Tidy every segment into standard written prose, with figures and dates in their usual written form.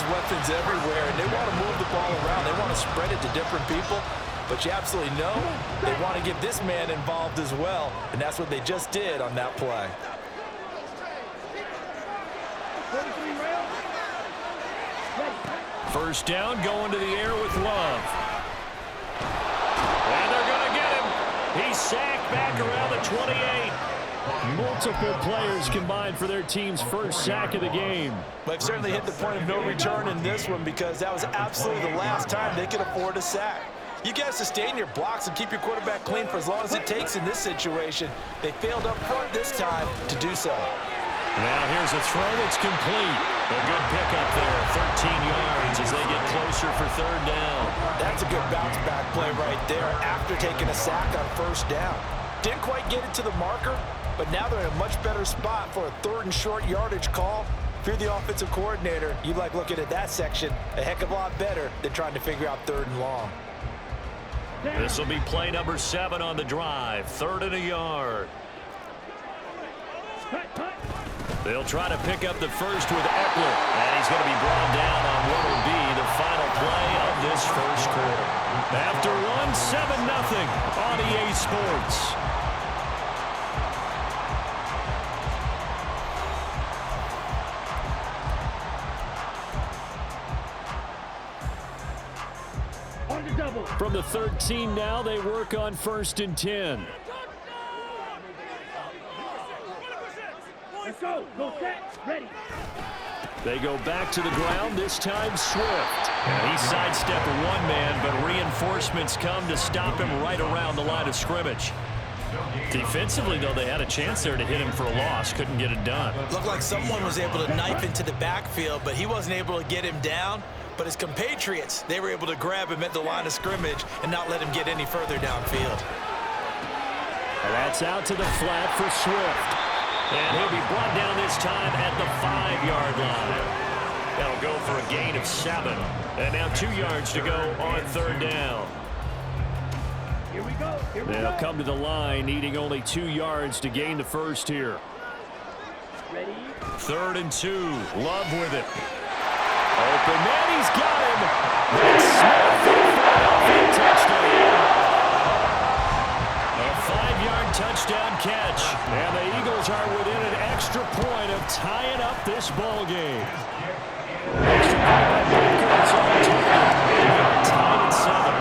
offense weapons everywhere, and they want to move the ball around. They want to spread it to different people. But you absolutely know they want to get this man involved as well, and that's what they just did on that play. First down, going to the air with Love. And they're going to get him. He's sacked back around the 28. Multiple players combined for their team's first sack of the game. They've certainly hit the point of no return in this one because that was absolutely the last time they could afford a sack. You got to sustain your blocks and keep your quarterback clean for as long as it takes in this situation. They failed up front this time to do so. Now here's a throw that's complete. A good pickup there, 13 yards as they get closer for third down. That's a good bounce back play right there after taking a sack on first down. Didn't quite get it to the marker, but now they're in a much better spot for a third and short yardage call. If you're the offensive coordinator, you like looking at that section a heck of a lot better than trying to figure out third and long. This will be play number 7 on the drive, 3rd and a yard. They'll try to pick up the first with Eckler, and he's going to be brought down on what will be the final play of this first quarter. After one, 7-0 on EA Sports. From the 13 now, they work on 1st and 10. Let's go. Go set. Ready. They go back to the ground, this time Swift. And he sidestepped one man, but reinforcements come to stop him right around the line of scrimmage. Defensively, though, they had a chance there to hit him for a loss. Couldn't get it done. Looked like someone was able to knife into the backfield, but he wasn't able to get him down. But his compatriots, they were able to grab him at the line of scrimmage and not let him get any further downfield. And that's out to the flat for Swift. And he'll be brought down this time at the 5-yard line. That'll go for a gain of 7. And now 2 yards to go on 3rd down. Here we go. Here we They'll go. come to the line, needing only 2 yards to gain the first here. Ready. 3rd and 2. Love with it. Open man, he's got him. That's Smith for the Philadelphia touchdown. A 5-yard touchdown catch. And the Eagles are within an extra point of tying up this ball game. Extra point by Baker. It's on target. They are tied at 7.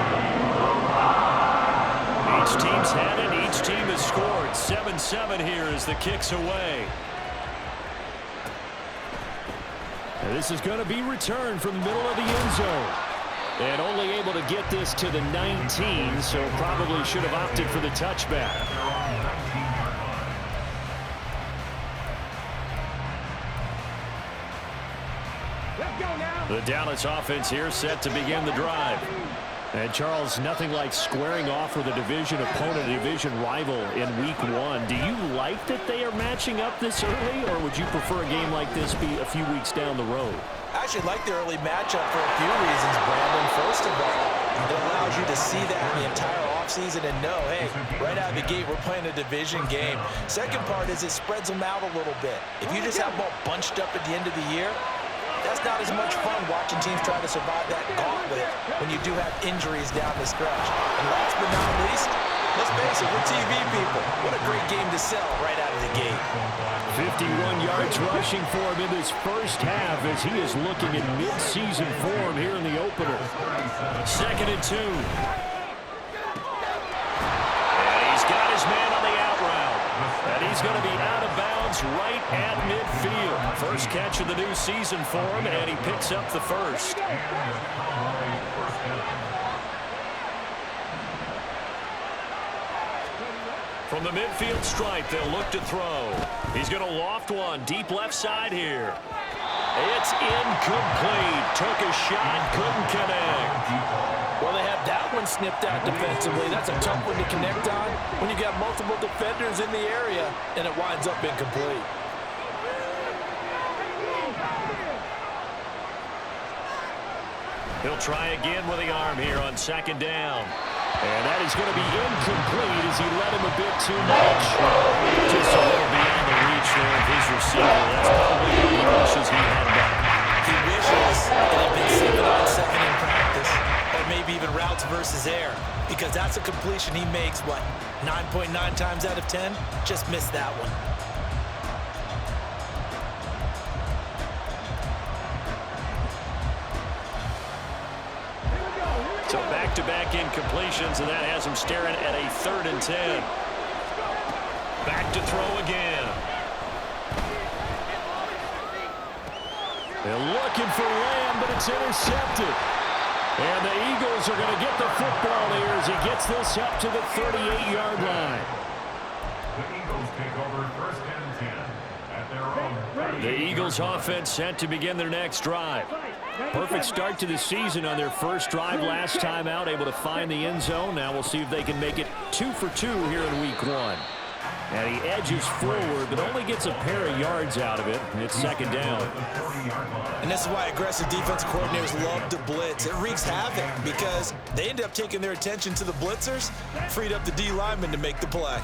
Each team's had it. Each team has scored. 7-7 here as the kick's away. And this is going to be returned from the middle of the end zone. And only able to get this to the 19, so probably should have opted for the touchback. Let's go now. The Dallas offense here set to begin the drive. And Charles, nothing like squaring off with a division opponent, a division rival in week 1. Do you like that they are matching up this early, or would you prefer a game like this be a few weeks down the road? I actually like the early matchup for a few reasons, Brandon. First of all, it allows you to see that in the entire offseason and know, hey, right out of the gate, we're playing a division game. Second part is it spreads them out a little bit. If you just have them all bunched up at the end of the year, that's not as much fun watching teams try to survive that gauntlet when you do have injuries down the stretch. And last but not least, let's face it, we're TV people. What a great game to sell right out of the gate. 51 yards rushing for him in this first half as he is looking in mid-season form here in the opener. 2nd and 2. And he's got his man on the out route. And he's going to be out of bounds right at midfield. First catch of the new season for him, and he picks up the first. From the midfield stripe, they'll look to throw. He's going to loft one deep left side here. It's incomplete. Took a shot, couldn't connect. Well, they have that one snipped out defensively. That's a tough one to connect on when you got multiple defenders in the area, and it winds up incomplete. He'll try again with the arm here on 2nd down. And that is going to be incomplete as he led him a bit too much. Just a little beyond the reach there of his receiver. That's probably one of the rushes he had back. He wishes versus air, because that's a completion he makes, what, 9.9 times out of 10? Just missed that one. So back-to-back incompletions, and that has him staring at a 3rd and 10. Back to throw again. They're looking for Lamb, but it's intercepted. And the Eagles are going to get the football here as he gets this up to the 38-yard line. The Eagles take over 1st and 10 at their own. The Eagles offense set to begin their next drive. Perfect start to the season on their first drive last time out, able to find the end zone. Now we'll see if they can make it 2 for 2 here in week 1. And he edges forward, but only gets a pair of yards out of it. It's 2nd down. And this is why aggressive defense coordinators love to blitz. It wreaks havoc because they end up taking their attention to the blitzers, freed up the D lineman to make the play.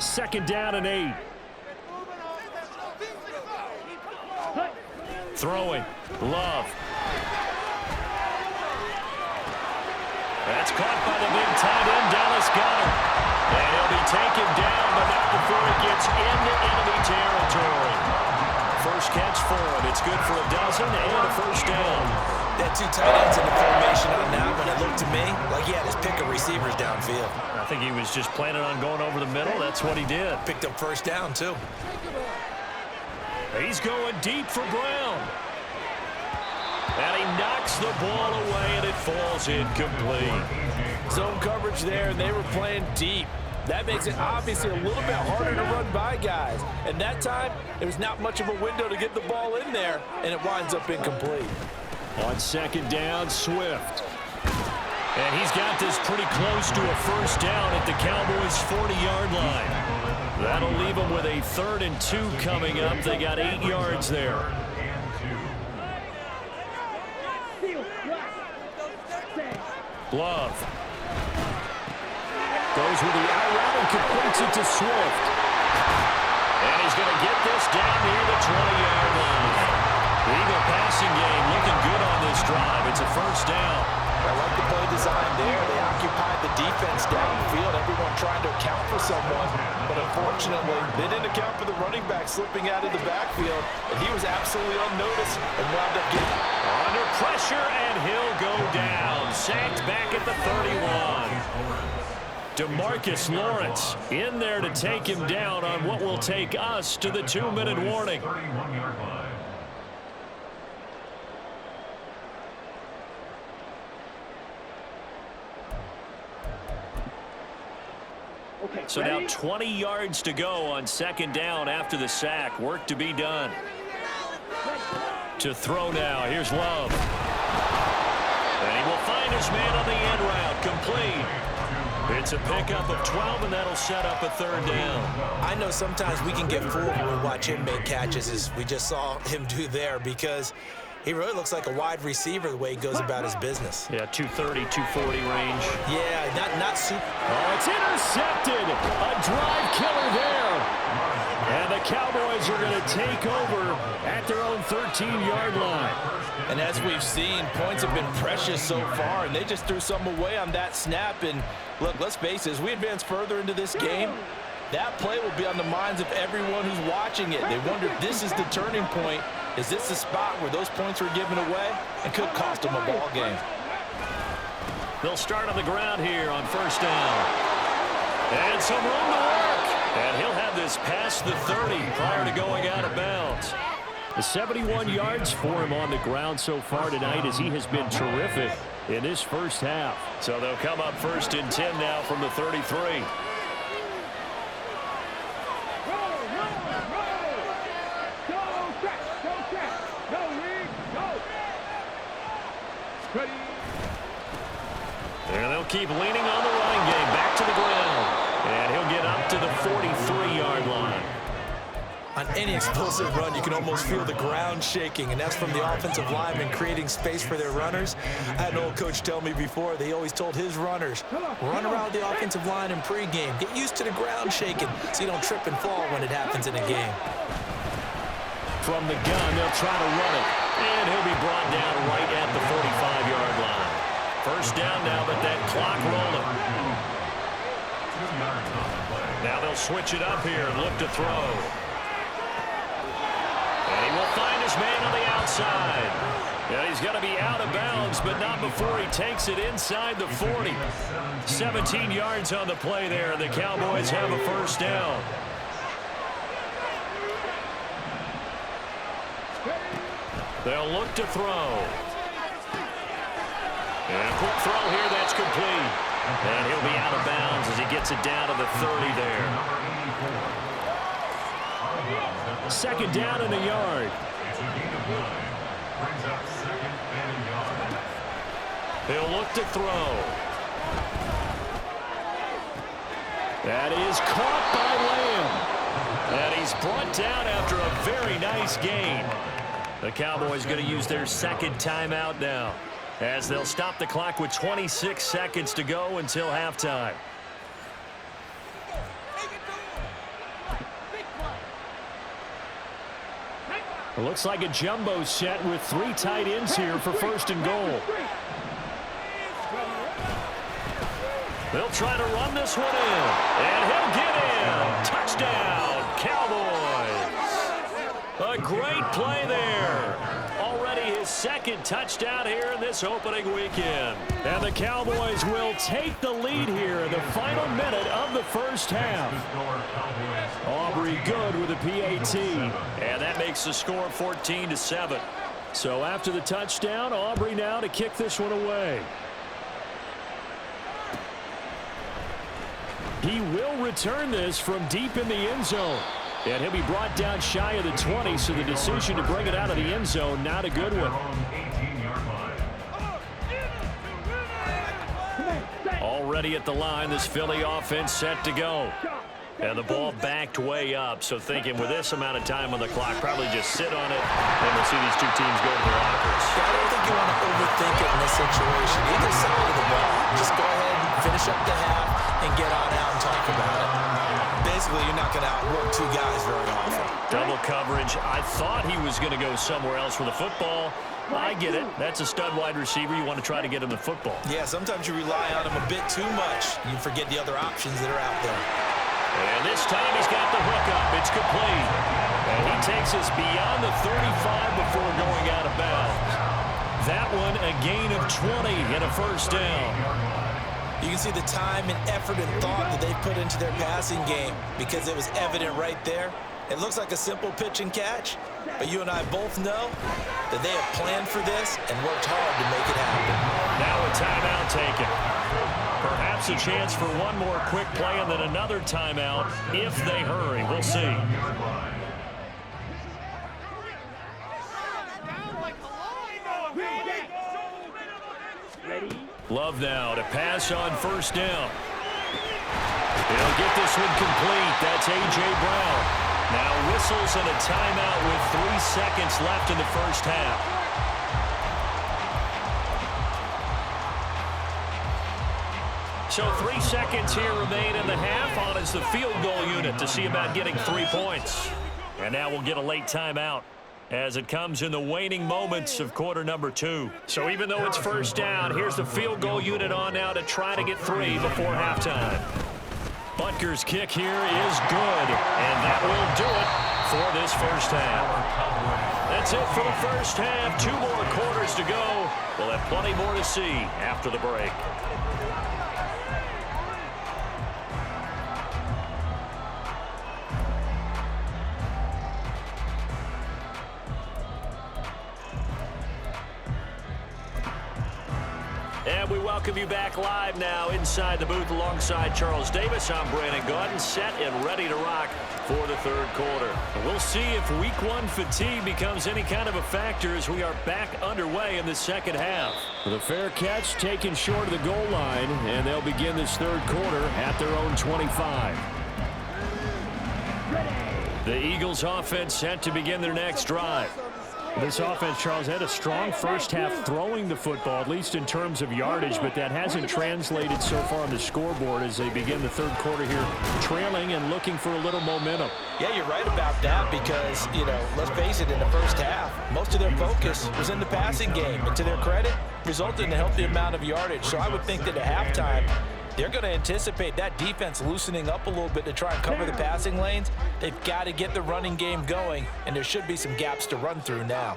2nd down and 8. Throwing. Love. That's caught by the big tight end, Dallas Goedert. And he'll be taken down, but not before he gets into enemy territory. First catch for him. It's good for a dozen and a 1st down. They had 2 tight ends in the formation on that one. It looked to me like he had his pick of receivers downfield. I think he was just planning on going over the middle. That's what he did. Picked up 1st down, too. He's going deep for Brown. And he knocks the ball away, and it falls incomplete. Zone coverage there, and they were playing deep. That makes it obviously a little bit harder to run by guys. And that time, there was not much of a window to get the ball in there, and it winds up incomplete. On 2nd down, Swift. And he's got this pretty close to a 1st down at the Cowboys' 40-yard line. That'll leave them with a 3rd and 2 coming up. They got 8 yards there. Love. Goes with the out route and completes it to Swift. And he's going to get this down near the 20-yard line. The Eagle passing game looking good on this drive. It's a 1st down. I like the play design there. They occupied the defense downfield. Everyone trying to account for someone. But unfortunately, they didn't account for the running back slipping out of the backfield. And he was absolutely unnoticed and wound up getting under pressure, and he'll go down. Sacked back at the 31. DeMarcus Lawrence in there to take him down on what will take us to the 2-minute warning. So now 20 yards to go on 2nd down after the sack. Work to be done. To throw now. Here's Love. And he will find his man on the end route. Complete. It's a pickup of 12, and that'll set up a 3rd down. I know sometimes we can get fooled when we watch him make catches, as we just saw him do there, because he really looks like a wide receiver the way he goes about his business. Yeah, 230, 240 range. Yeah, not super. Oh, it's intercepted. A drive killer there. And the Cowboys are going to take over at their own 13-yard line. And as we've seen, points have been precious so far, and they just threw some away on that snap. And look, let's face it, as we advance further into this game, that play will be on the minds of everyone who's watching it. They wonder if this is the turning point. Is this the spot where those points were given away and could cost them a ball game? They'll start on the ground here on 1st down. And some room to work. And he'll have this past the 30 prior to going out of bounds. The 71 yards for him on the ground so far tonight, as he has been terrific in this first half. So they'll come up 1st and 10 now from the 33. And they'll keep leaning on the running game. Back to the ground. And he'll get up to the 43-yard line. On any explosive run, you can almost feel the ground shaking, and that's from the offensive linemen creating space for their runners. I had an old coach tell me before, they always told his runners, run around the offensive line in pregame. Get used to the ground shaking so you don't trip and fall when it happens in a game. From the gun, they'll try to run it. And he'll be brought down right at the 45-yard line. first down now, but that clock rolling. Now they'll switch it up here and look to throw. And he will find his man on the outside. Yeah, he's got to be out of bounds, but not before he takes it inside the 40. 17 yards on the play there, and the Cowboys have a first down. They'll look to throw. And a quick throw here, that's complete. And he'll be out of bounds as he gets it down to the 30 there. Second down and a yard. He'll look to throw. That is caught by Lamb. And he's brought down after a very nice gain. The Cowboys going to use their second timeout now, as they'll stop the clock with 26 seconds to go until halftime. It looks like a jumbo set with 3 tight ends here for first and goal. They'll try to run this one in, and he'll get in. Touchdown, Cowboys. A great play there. Already his second touchdown here in this opening weekend. And the Cowboys will take the lead here in the final minute of the first half. Aubrey good with a PAT. And that makes the score 14-7. So after the touchdown, Aubrey now to kick this one away. He will return this from deep in the end zone. And he'll be brought down shy of the 20, so the decision to bring it out of the end zone, not a good one. Already at the line, this Philly offense set to go. And the ball backed way up, so thinking with this amount of time on the clock, probably just sit on it, and we'll see these two teams go to their lockers. I don't think you want to overthink it in this situation. Either side of the ball. Just go ahead and finish up the half and get on out and talk about it. Basically, you're not going to outwork 2 guys very often. Double coverage. I thought he was going to go somewhere else with the football. I get it. That's a stud wide receiver. You want to try to get him the football. Yeah, sometimes you rely on him a bit too much. You forget the other options that are out there. And this time he's got the hook up. It's complete. And he takes us beyond the 35 before going out of bounds. That one a gain of 20 and a first down. You can see the time and effort and thought that they put into their passing game because it was evident right there. It looks like a simple pitch and catch, but you and I both know that they have planned for this and worked hard to make it happen. Now a timeout taken. Perhaps a chance for one more quick play and then another timeout if they hurry. We'll see. Love now to pass on first down. He'll get this one complete. That's A.J. Brown. Now whistles and a timeout with 3 seconds left in the first half. So 3 seconds here remain in the half. On is the field goal unit to see about getting 3 points. And now we'll get a late timeout as it comes in the waning moments of quarter number 2. So even though it's first down, here's the field goal unit on now to try to get 3 before halftime. Butker's kick here is good, and that will do it for this first half. That's it for the first half. 2 more quarters to go. We'll have plenty more to see after the break. And we welcome you back live now inside the booth alongside Charles Davis. I'm Brandon Gaudin, set and ready to rock for the third quarter. And we'll see if week 1 fatigue becomes any kind of a factor as we are back underway in the second half. The fair catch taken short of the goal line, and they'll begin this third quarter at their own 25. The Eagles offense set to begin their next drive. This offense, Charles, had a strong first half throwing the football, at least in terms of yardage, but that hasn't translated so far on the scoreboard as they begin the third quarter here, trailing and looking for a little momentum. Yeah, you're right about that because, let's face it, in the first half, most of their focus was in the passing game. And to their credit, resulted in a healthy amount of yardage. So I would think that at halftime, they're going to anticipate that defense loosening up a little bit to try and cover the passing lanes. They've got to get the running game going, and there should be some gaps to run through now.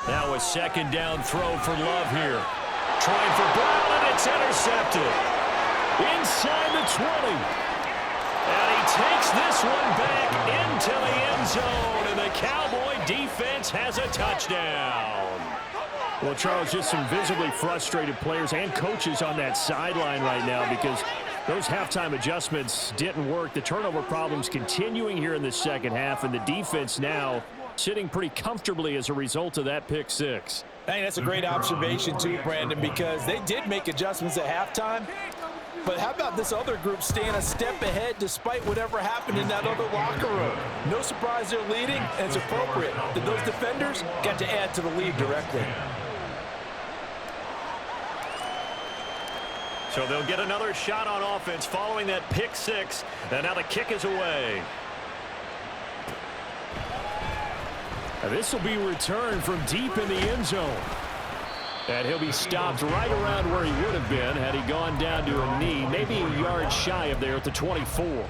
Now a second down throw for Love here. Trying for Brown, and it's intercepted. Inside the 20. And he takes this one back into the end zone, and the Cowboy defense has a touchdown. Well, Charles, just some visibly frustrated players and coaches on that sideline right now because those halftime adjustments didn't work. The turnover problems continuing here in the second half, and the defense now sitting pretty comfortably as a result of that pick six. I think that's a great observation too, Brandon, because they did make adjustments at halftime. But how about this other group staying a step ahead despite whatever happened in that other locker room? No surprise they're leading, and it's appropriate that those defenders got to add to the lead directly. So they'll get another shot on offense following that pick six, and now the kick is away. Now this will be returned from deep in the end zone. And he'll be stopped right around where he would have been had he gone down to a knee, maybe a yard shy of there at the 24. This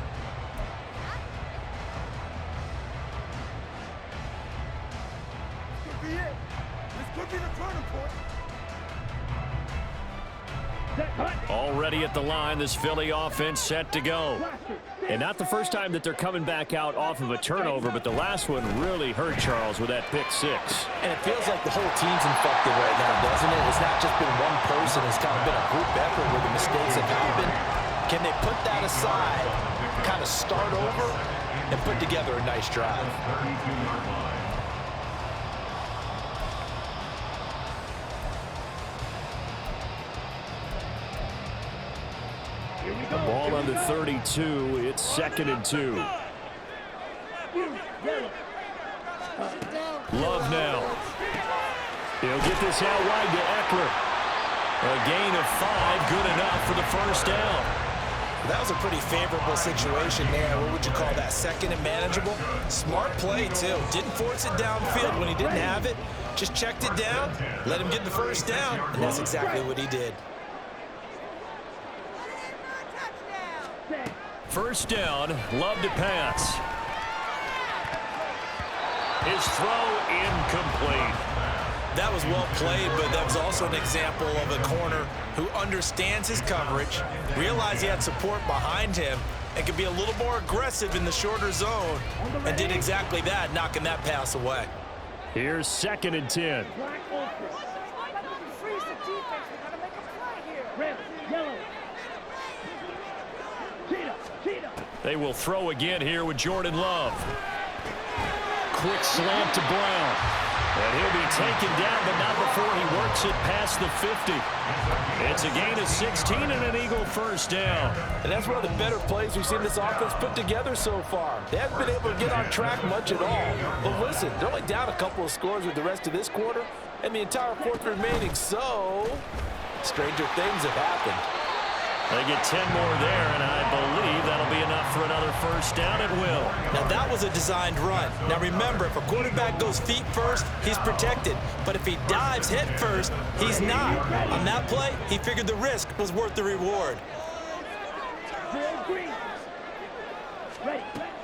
could be it. This could be the turning point. Already at the line, this Philly offense set to go. And not the first time that they're coming back out off of a turnover, but the last one really hurt Charles with that pick six. And it feels like the whole team's infected right now, doesn't it? It's not just been one person. It's kind of been a group effort where the mistakes have happened. Can they put that aside, kind of start over, and put together a nice drive? The ball on the 32. It's 2nd and 2. Love now. He'll get this out wide to Eckler. A gain of 5, good enough for the first down. That was a pretty favorable situation there. What would you call that? Second and manageable? Smart play, too. Didn't force it downfield when he didn't have it. Just checked it down, let him get the first down, and that's exactly what he did. First down, Love to pass. His throw incomplete. That was well played, but that was also an example of a corner who understands his coverage, realized he had support behind him, and could be a little more aggressive in the shorter zone, and did exactly that, knocking that pass away. Here's 2nd and 10. They will throw again here with Jordan Love. Quick slant to Brown. And he'll be taken down, but not before he works it past the 50. It's a gain of 16 and an Eagle first down. And that's one of the better plays we've seen this offense put together so far. They haven't been able to get on track much at all. But listen, they're only down a couple of scores with the rest of this quarter and the entire fourth remaining. So, stranger things have happened. They get 10 more there, and I believe that'll be enough for another first down at will. Now, that was a designed run. Now, remember, if a quarterback goes feet first, he's protected. But if he dives head first, he's not. On that play, he figured the risk was worth the reward.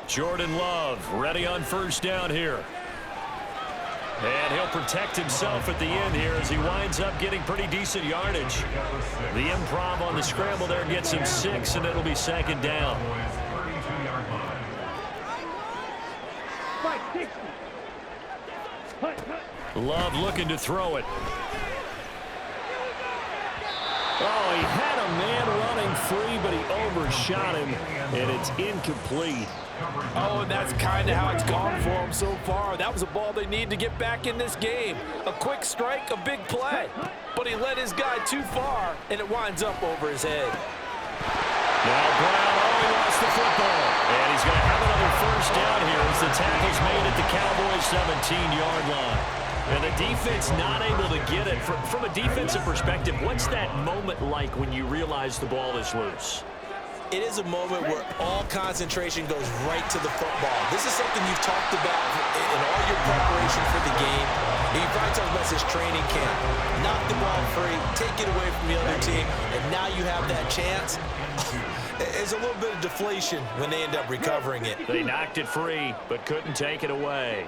Jordan Love ready on first down here. And he'll protect himself at the end here as he winds up getting pretty decent yardage. The improv on the scramble there gets him 6, and it'll be 2nd down. Love looking to throw it. Oh, he had a man running free, but he overshot him, and it's incomplete. Oh, and that's kind of how it's gone for him so far. That was a ball they need to get back in this game. A quick strike, a big play. But he led his guy too far, and it winds up over his head. Now Brown, he lost the football. And he's going to have another first down here as the tackle's made at the Cowboys' 17-yard line. And the defense not able to get it. From a defensive perspective, what's that moment like when you realize the ball is loose? It is a moment where all concentration goes right to the football. This is something you've talked about in all your preparation for the game. You probably talked about this training camp. Knock the ball free, take it away from the other team, and now you have that chance. There's a little bit of deflation when they end up recovering it. They knocked it free, but couldn't take it away.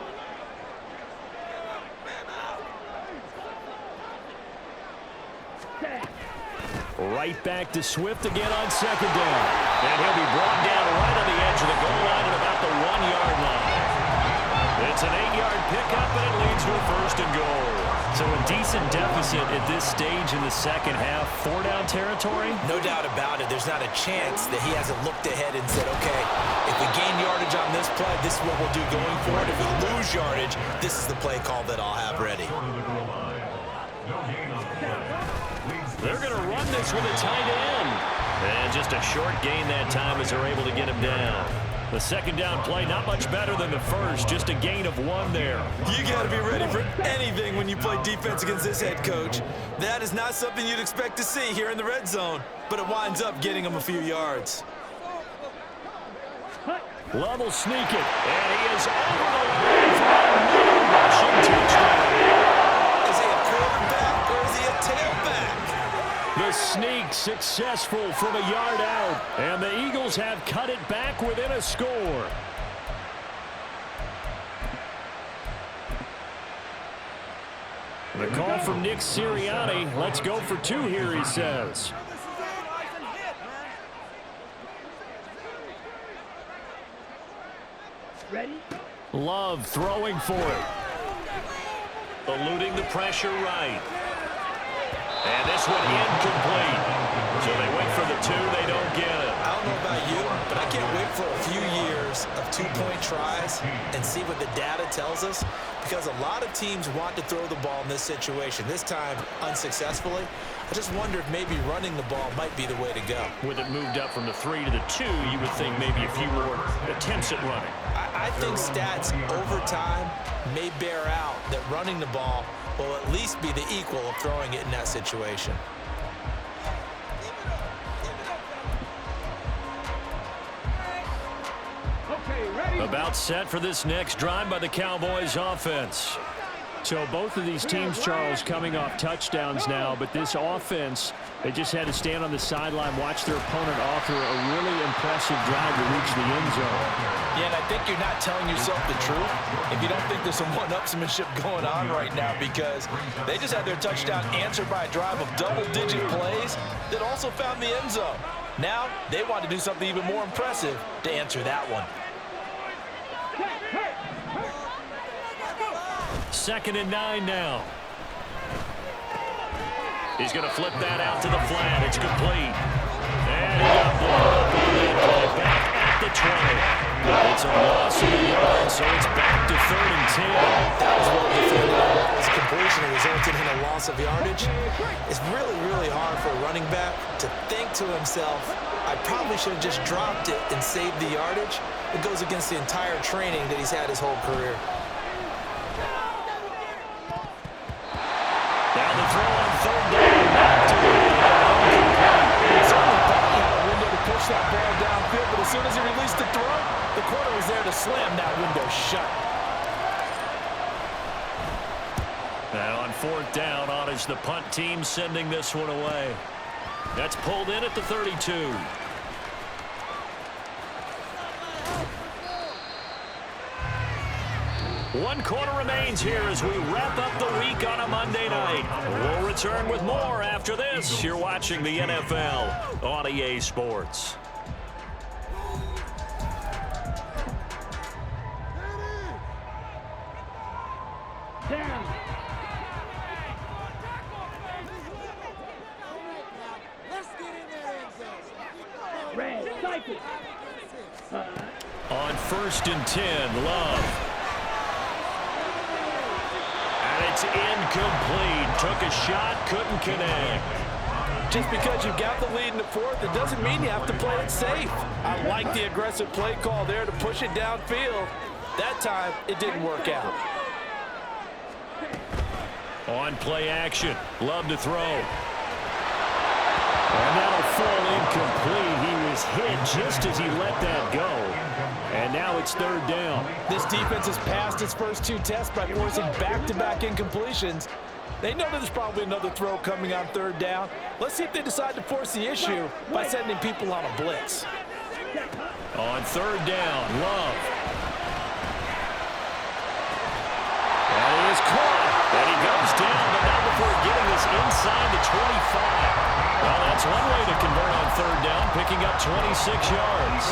Right back to Swift again on second down. And he'll be brought down right on the edge of the goal line at about the 1-yard line. It's an 8-yard pickup, and it leads to a first and goal. So a decent deficit at this stage in the second half. 4-down territory? No doubt about it. There's not a chance that he hasn't looked ahead and said, okay, if we gain yardage on this play, this is what we'll do going forward. If we lose yardage, this is the play call that I'll have ready. They're going to run this with a tight end. And just a short gain that time as they're able to get him down. The second down play, not much better than the first, just a gain of 1 there. You got to be ready for anything when you play defense against this head coach. That is not something you'd expect to see here in the red zone, but it winds up getting him a few yards. Love will sneak it, and he is over the line for a rushing touchdown. Is he a quarterback or is he a tailback? The sneak successful from a yard out, and the Eagles have cut it back within a score. The call from Nick Sirianni. Let's go for 2 here, he says. Ready? Love throwing for it. Eluding the pressure right. And this one incomplete. So they wait for the 2, they don't get it. I don't know about you, but I can't wait for a few years of 2-point tries and see what the data tells us, because a lot of teams want to throw the ball in this situation, this time unsuccessfully. I just wonder if maybe running the ball might be the way to go. With it moved up from the 3 to the 2, you would think maybe a few more attempts at running. I think stats over time may bear out that running the ball will at least be the equal of throwing it in that situation. Okay, ready? About set for this next drive by the Cowboys offense. So both of these teams, Charles, coming off touchdowns now, but this offense, they just had to stand on the sideline, watch their opponent author a really impressive drive to reach the end zone. Yeah, and I think you're not telling yourself the truth if you don't think there's some one-upsmanship going on right now, because they just had their touchdown answered by a drive of double-digit plays that also found the end zone. Now they want to do something even more impressive to answer that one. 2nd and 9 now. He's going to flip that out to the flat. It's complete. And he got blown up on that play. Back at the 20. It's a loss of a yard, so it's back to 3rd and 10. That was well defended. His completion resulted in a loss of yardage. It's really, really hard for a running back to think to himself, I probably should have just dropped it and saved the yardage. It goes against the entire training that he's had his whole career. Now the throw on 3rd down. Back to Certainly thought he had a window to push that ball downfield, but as soon as he released the throw, the corner was there to slam that window shut. Now on 4th down, on is the punt team sending this one away. That's pulled in at the 32. One quarter remains here as we wrap up the week on a Monday night. We'll return with more after this. You're watching the NFL on EA Sports. Down. Red, cycle. On 1st and 10, Love. And it's incomplete. Took a shot, couldn't connect. Just because you've got the lead in the fourth, it doesn't mean you have to play it safe. I like the aggressive play call there to push it downfield. That time, it didn't work out. On play action, Love to throw. And that'll fall incomplete. He was hit just as he let that go. And now it's third down. This defense has passed its first two tests by forcing back-to-back incompletions. They know there's probably another throw coming on third down. Let's see if they decide to force the issue by sending people on a blitz. On third down, Love. That is caught. And he goes down, but not before getting this inside the 25. Well, that's one way to convert on third down, picking up 26 yards.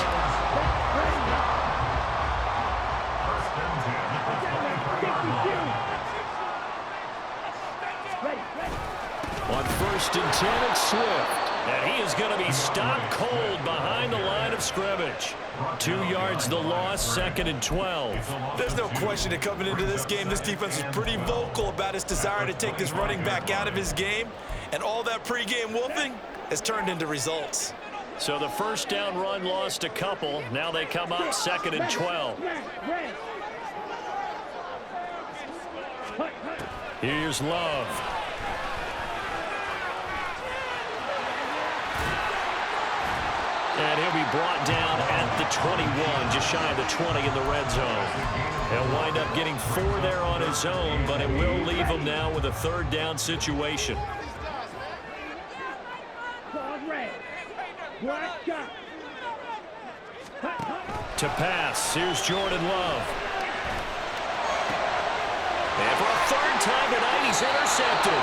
On first and 10, it's Swift. And he is going to be stopped cold behind the line of scrimmage. 2 yards the loss, second and 12. There's no question that coming into this game, this defense is pretty vocal about its desire to take this running back out of his game. And all that pregame wolfing has turned into results. So the first down run lost a couple. Now they come up second and 12. Here's Love. And he'll be brought down at the 21, just shy of the 20 in the red zone. He'll wind up getting 4 there on his own, but it will leave him now with a third down situation. To pass, here's Jordan Love. And for a third time tonight, he's intercepted.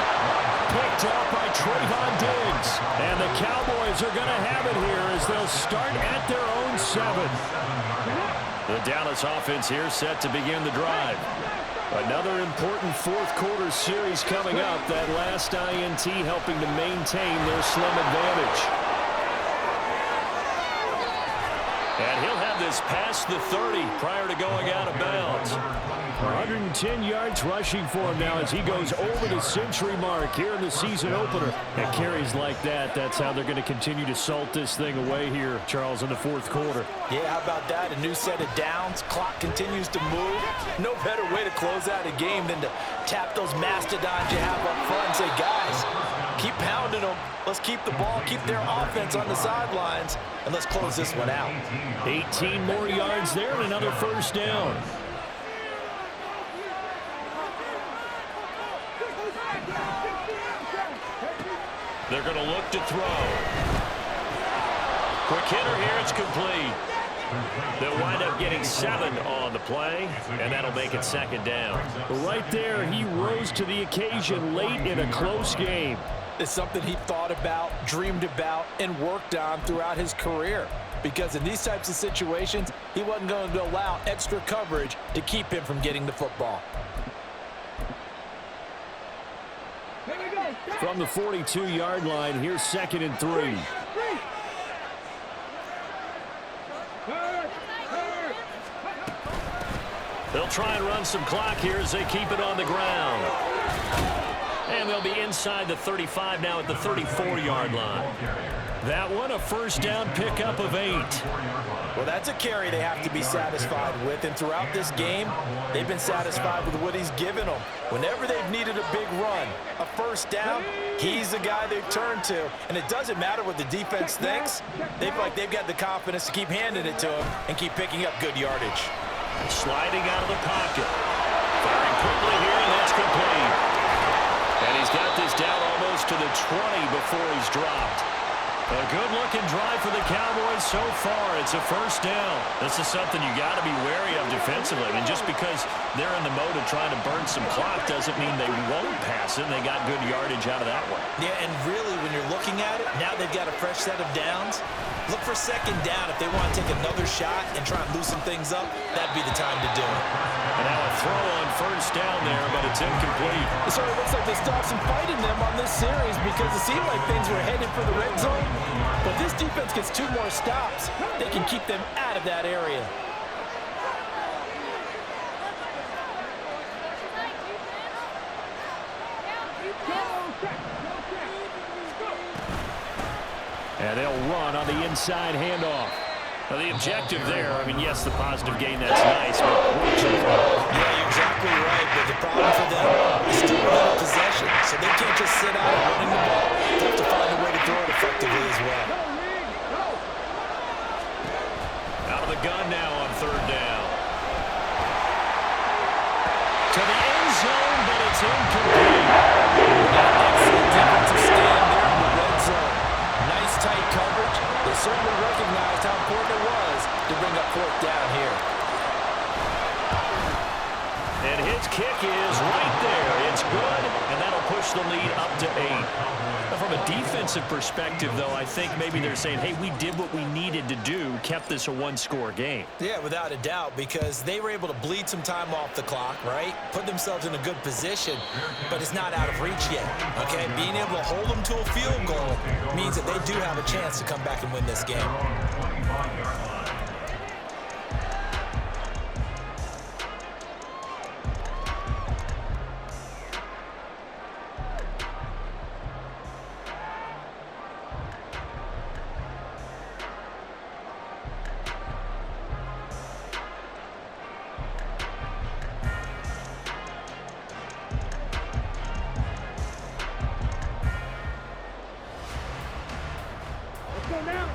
Picked up by Trayvon Diggs. And the Cowboys are going to have it here as they'll start at their own 7. The Dallas offense here set to begin the drive. Another important fourth quarter series coming up. That last INT helping to maintain their slim advantage. And he'll have this past the 30 prior to going out of bounds. 110 yards rushing for him now as he goes over the century mark here in the season opener. And carries like that, that's how they're going to continue to salt this thing away here, Charles, in the fourth quarter. Yeah, how about that? A new set of downs. Clock continues to move. No better way to close out a game than to tap those mastodons you have up front and say, guys, keep pounding them. Let's keep the ball, keep their offense on the sidelines, and let's close this one out. 18 more yards there and another first down. They're going to look to throw. Quick hitter here, it's complete. They'll wind up getting 7 on the play, and that'll make it second down. Right there, he rose to the occasion late in a close game. It's something he thought about, dreamed about, and worked on throughout his career. Because in these types of situations, he wasn't going to allow extra coverage to keep him from getting the football. From the 42-yard line, here's second and 3. They'll try and run some clock here as they keep it on the ground. And they'll be inside the 35 now at the 34-yard line. That one, a first down pickup of 8. Well, that's a carry they have to be satisfied with. And throughout this game, they've been satisfied with what he's given them. Whenever they've needed a big run, a first down, he's the guy they've turned to. And it doesn't matter what the defense thinks. They feel like they've got the confidence to keep handing it to him and keep picking up good yardage. Sliding out of the pocket. Firing quickly here, and that's complete. And he's got this down almost to the 20 before he's dropped. A good-looking drive for the Cowboys so far. It's a first down. This is something you got to be wary of defensively. I mean, just because they're in the mode of trying to burn some clock doesn't mean they won't pass it. They got good yardage out of that one. Yeah, and really, when you're looking at it, now they've got a fresh set of downs. Look for second down. If they want to take another shot and try and loosen things up, that'd be the time to do it. And now a throw on first down there, but it's incomplete. It sort of looks like they stopped some fight in them on this series because it seemed like things were headed for the red zone. But this defense gets 2 more stops. They can keep them out of that area. And they'll run on the inside handoff. Well, the objective there, I mean, yes, the positive gain, that's nice, but yeah, you're exactly right, but the problem for them is still without possession, so they can't just sit out running the ball. They have to find a way to throw it effectively as well. Out of the gun now on third down. To the end zone, but it's incomplete. Excellent defensive stand there in the red zone. Nice tight coverage. They certainly recognized how important it was to bring up fourth down here. And his kick is right there. It's good, and that'll push the lead up to 8. Now, from a defensive perspective, though, I think maybe they're saying, hey, we did what we needed to do, kept this a one-score game. Yeah, without a doubt, because they were able to bleed some time off the clock, right? Put themselves in a good position, but it's not out of reach yet, okay? Being able to hold them to a field goal means that they do have a chance to come back and win this game.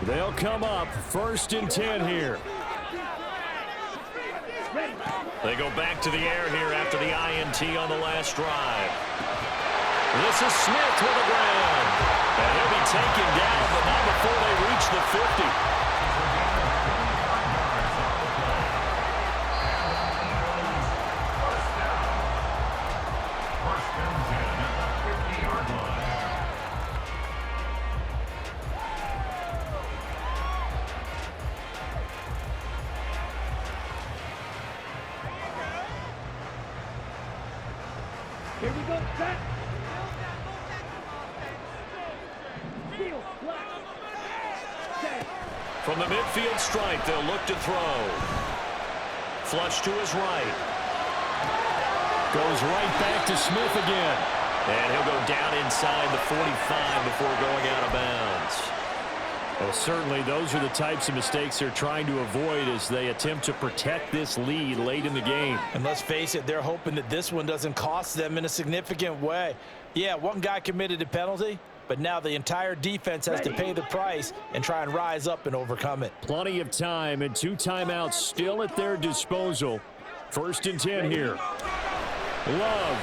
They'll come up 1st and 10 here. They go back to the air here after the INT on the last drive. This is Smith with a grab. And he'll be taken down, but not before they reach the 50. Here we go, set. From the midfield strike, they'll look to throw. Flush to his right. Goes right back to Smith again. And he'll go down inside the 45 before going out of bounds. Well, certainly those are the types of mistakes they're trying to avoid as they attempt to protect this lead late in the game. And let's face it, they're hoping that this one doesn't cost them in a significant way. Yeah, one guy committed a penalty, but now the entire defense has to pay the price and try and rise up and overcome it. Plenty of time and 2 timeouts still at their disposal. 1st and 10 here. Love.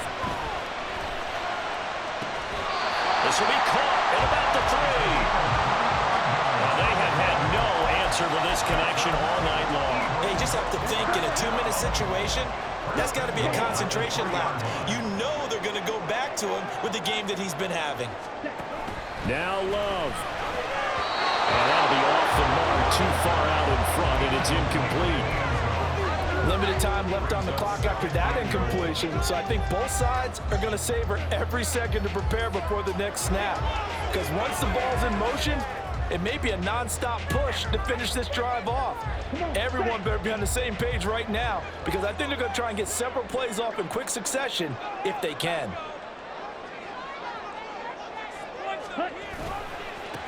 This will be caught at about the 3. They have had no answer to this connection all night long. They just have to think in a 2-minute situation, that's got to be a concentration lap. You know they're going to go back to him with the game that he's been having. Now Love. And that'll be off the mark, too far out in front, and it's incomplete. Limited time left on the clock after that incompletion, so I think both sides are going to savor every second to prepare before the next snap. Because once the ball's in motion, it may be a non-stop push to finish this drive off. Everyone better be on the same page right now because I think they're going to try and get several plays off in quick succession if they can.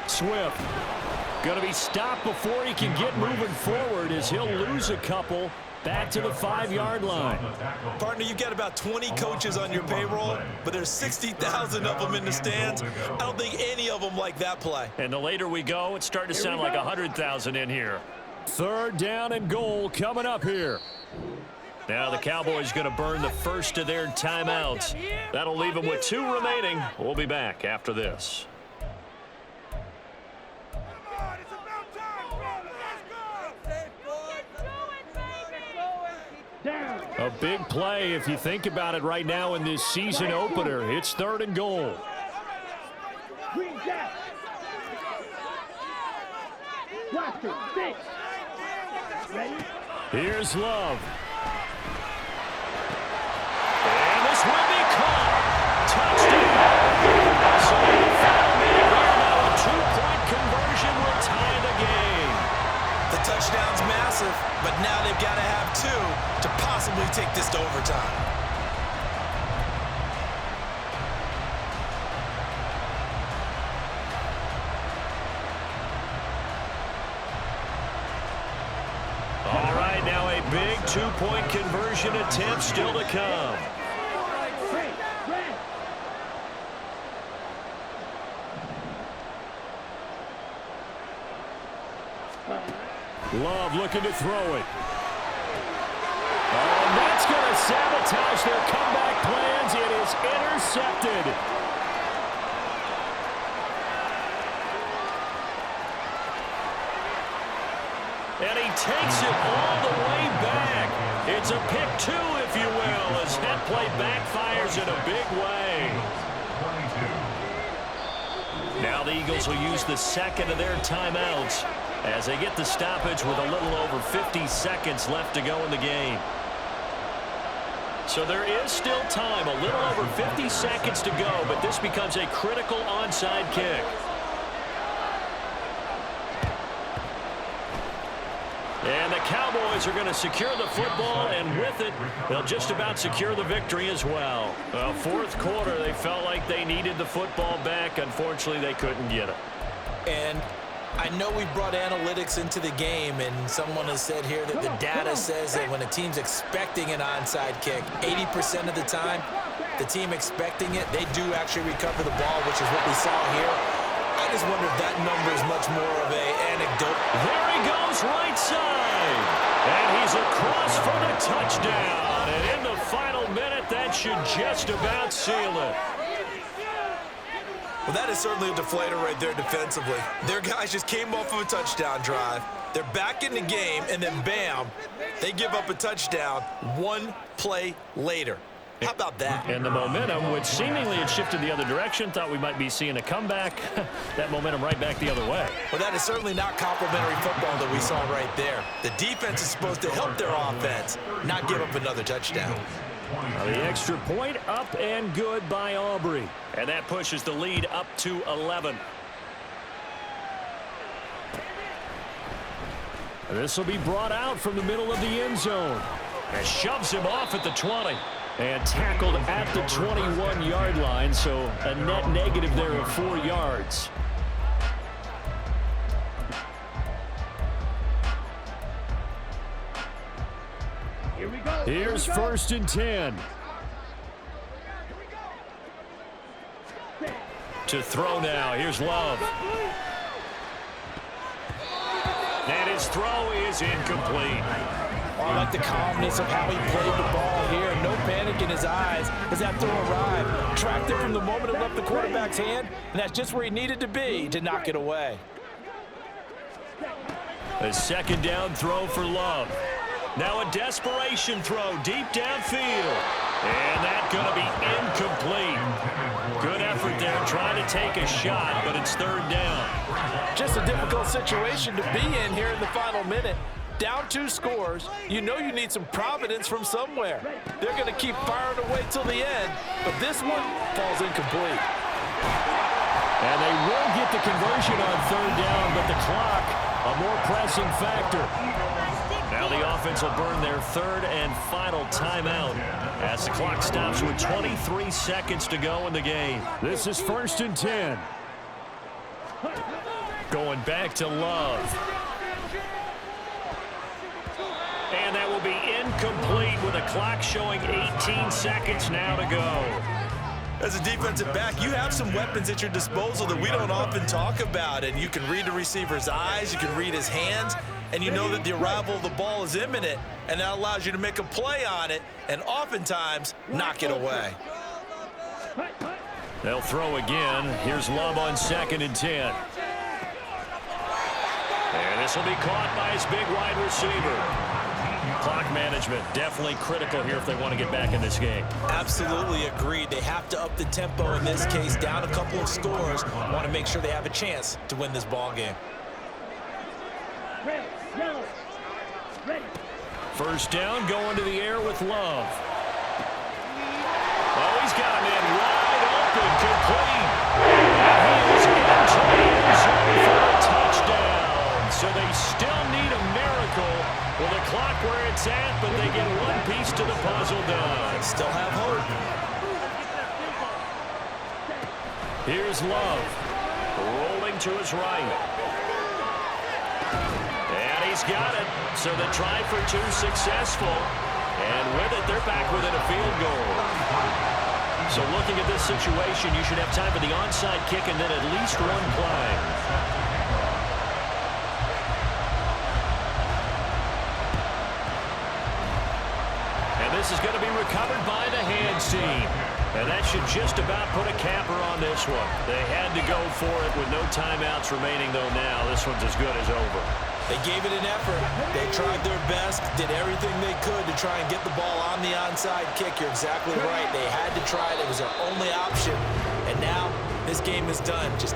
Swift going to be stopped before he can get moving forward as he'll lose a couple back to the 5-yard line. Partner, you've got about 20 coaches on your payroll, but there's 60,000 of them in the stands. I don't think any of them like that play. And the later we go, it's starting to sound like 100,000 in here. 3rd down and goal coming up here. Now the Cowboys going to burn the first of their timeouts. That'll leave them with 2 remaining. We'll be back after this. A big play if you think about it right now in this season opener. It's 3rd and goal. Green Jack. Blaster, 6. Ready? Here's Love. And this will be caught. Touchdown. So the final minute here now, a 2-point conversion will tie the game. The touchdown's massive, but now they've got to have 2 to possibly take this to overtime. two-point conversion attempt still to come. Love looking to throw it. And that's going to sabotage their comeback plans. It is intercepted. And he takes it all the way back. It's a pick two, if you will, as that play backfires in a big way. Now the Eagles will use the second of their timeouts as they get the stoppage with a little over 50 seconds left to go in the game. So there is still time, a little over 50 seconds to go, but this becomes a critical onside kick. And the Cowboys are going to secure the football, and with it, they'll just about secure the victory as well. Well, fourth quarter, they felt like they needed the football back. Unfortunately, they couldn't get it. And I know we brought analytics into the game, and someone has said here that the data says that when a team's expecting an onside kick, 80% of the time, the team expecting it, they do actually recover the ball, which is what we saw here. I just wonder if that number is much more of an anecdote. There he goes, right side. And he's across for the touchdown. And in the final minute, that should just about seal it. Well, that is certainly a deflator right there defensively. Their guys just came off of a touchdown drive. They're back in the game, and then bam, they give up a touchdown one play later. How about that? And the momentum, which seemingly had shifted the other direction, thought we might be seeing a comeback. That momentum right back the other way. Well, that is certainly not complimentary football that we saw right there. The defense is supposed to help their offense, not give up another touchdown. Now the extra point up and good by Aubrey. And that pushes the lead up to 11. And this will be brought out from the middle of the end zone. And shoves him off at the 20. And tackled at the 21-yard line, so a net negative there of 4 yards. Here we go. Here's first and 10. To throw now. Here's Love. And his throw is incomplete. Oh, I like the calmness of how he played the ball here. No panic in his eyes as that throw arrived. Tracked it from the moment it left the quarterback's hand, and that's just where he needed to be to knock it away. A second down throw for Love. Now a desperation throw deep downfield. And that's going to be incomplete. Good effort there trying to take a shot, but it's third down. Just a difficult situation to be in here in the final minute. Down 2 scores, you know you need some providence from somewhere. They're going to keep firing away till the end, but this one falls incomplete. And they will get the conversion on third down, but the clock, a more pressing factor. Now the offense will burn their third and final timeout as the clock stops with 23 seconds to go in the game. This is first and 10. Going back to Love. And that will be incomplete with a clock showing 18 seconds now to go. As a defensive back, you have some weapons at your disposal that we don't often talk about. And you can read the receiver's eyes, you can read his hands, and you know that the arrival of the ball is imminent, and that allows you to make a play on it and oftentimes knock it away. They'll throw again. Here's Love on second and 10. And this will be caught by his big wide receiver. Clock management definitely critical here if they want to get back in this game. Absolutely agreed. They have to up the tempo in this case, down a couple of scores. Want to make sure they have a chance to win this ball game. Red, yellow, ready. First down, going to the air with Love. Oh, he's got him in wide open, complete. And he is into the end zone for a touchdown. So they still need a miracle with the clock where it's at, but they get one piece to the puzzle done. Still have hope. Here's Love, rolling to his right. And he He's got it. So the try for two successful. And with it, they're back within a field goal. So looking at this situation, you should have time for the onside kick and then at least one play. And this is going to be recovered by the hands team. And that should just about put a capper on this one. They had to go for it with no timeouts remaining, though now. This one's as good as over. They gave it an effort. They tried their best, did everything they could to try and get the ball on the onside kick. You're exactly right. They had to try it. It was their only option. And now this game is done. Just